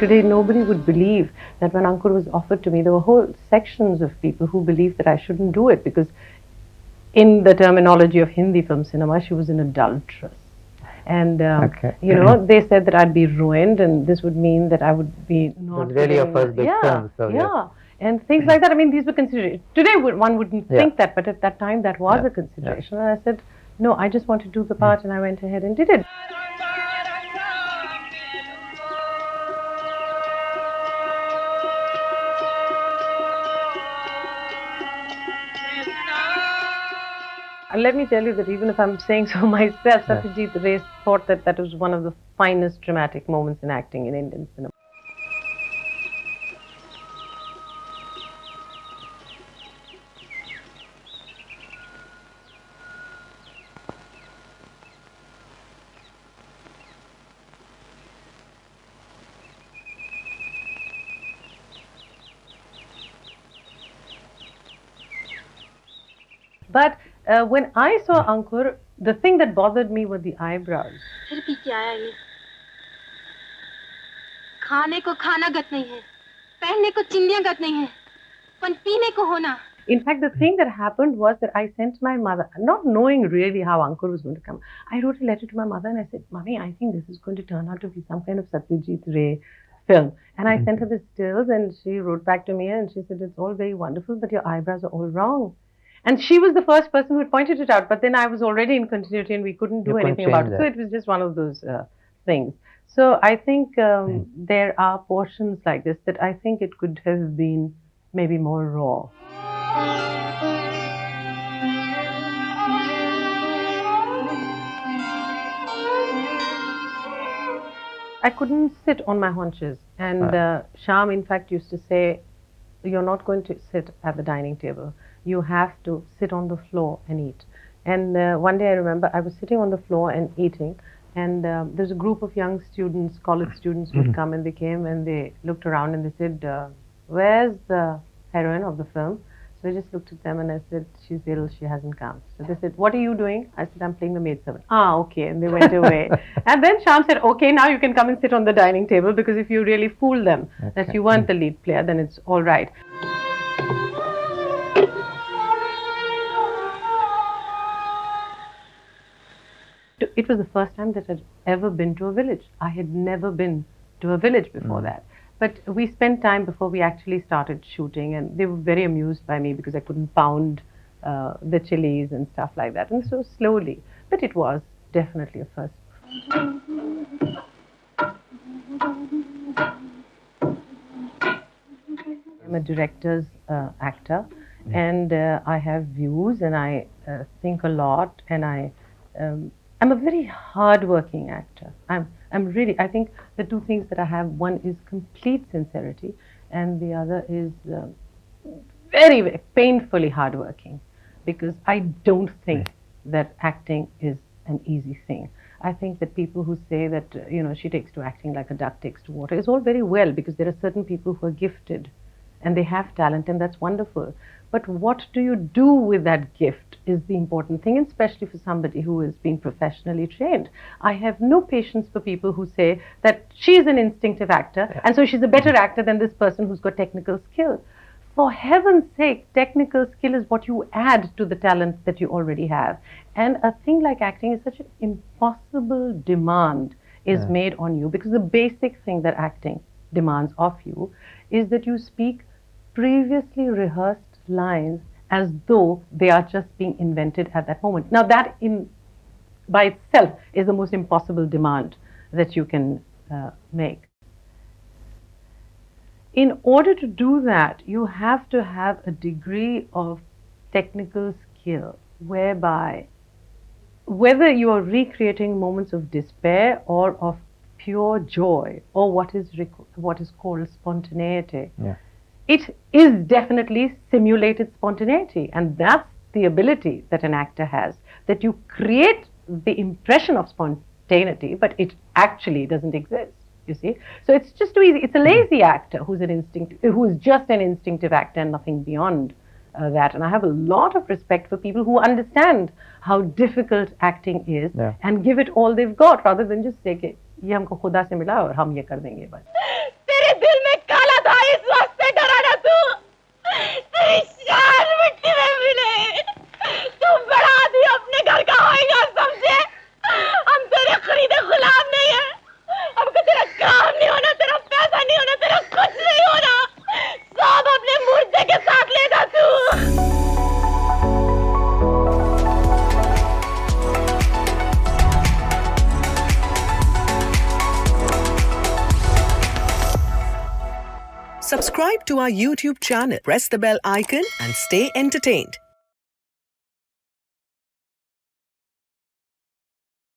today nobody would believe that when Ankur was offered to me, there were whole sections of people who believed that I shouldn't do it because in the terminology of Hindi film cinema, she was an adulteress. And, you know, they said that I'd be ruined and this would mean that I would be not... It was really your first big film. So yeah. And things like that. I mean, these were considerations. Today, one wouldn't think that, but at that time, that was a consideration. And I said, no, I just want to do the part, and I went ahead and did it. And let me tell you that even if I'm saying so myself, Satyajit Ray thought that that was one of the finest dramatic moments in acting in Indian cinema. But when I saw Ankur, the thing that bothered me were the eyebrows. In fact, the thing that happened was that I sent my mother, not knowing really how Ankur was going to come, I wrote a letter to my mother and I said, Mommy, I think this is going to turn out to be some kind of Satyajit Ray film. And I sent her the stills and she wrote back to me and she said, it's all very wonderful, but your eyebrows are all wrong. And she was the first person who had pointed it out, but then I was already in continuity and we couldn't do anything about it. So it was just one of those things. So I think there are portions like this that I think it could have been maybe more raw. I couldn't sit on my haunches. And Shyam, in fact, used to say, you're not going to sit at the dining table. You have to sit on the floor and eat. And one day I remember I was sitting on the floor and eating, and there's a group of young students, college students would come, and they came and they looked around and they said, where's the heroine of the film? So I just looked at them and I said, she's ill, she hasn't come. So they said, what are you doing? I said, I'm playing the maidservant. Ah, okay. And they went away. And then Shyam said, okay, now you can come and sit on the dining table, because if you really fool them that you weren't the lead player, then it's all right. It was the first time that I'd ever been to a village. I had never been to a village before that. But we spent time before we actually started shooting, and they were very amused by me because I couldn't pound the chilies and stuff like that, and so slowly. But it was definitely a first. I'm a director's actor, and I have views, and I think a lot, and I'm a very hard-working actor. I'm really, I think the two things that I have, one is complete sincerity, and the other is very, very painfully hardworking, because I don't think that acting is an easy thing. I think that people who say that, you know, she takes to acting like a duck takes to water is all very well, because there are certain people who are gifted and they have talent, and that's wonderful. But what do you do with that gift is the important thing, and especially for somebody who has been professionally trained. I have no patience for people who say that she's an instinctive actor and so she's a better actor than this person who's got technical skill. For heaven's sake, technical skill is what you add to the talent that you already have. And a thing like acting is such an impossible demand is made on you, because the basic thing that acting demands of you is that you speak previously rehearsed lines as though they are just being invented at that moment. Now that by itself is the most impossible demand that you can make. In order to do that, you have to have a degree of technical skill whereby whether you are recreating moments of despair or of pure joy, or what is called spontaneity, it is definitely simulated spontaneity, and that's the ability that an actor has, that you create the impression of spontaneity, but it actually doesn't exist, you see. So it's just too easy. It's a lazy actor who's just an instinctive actor and nothing beyond that. And I have a lot of respect for people who understand how difficult acting is and give it all they've got, rather than just say, ye humko khuda se mila aur hum ye kar denge bas. Subscribe to our YouTube channel, press the bell icon and stay entertained.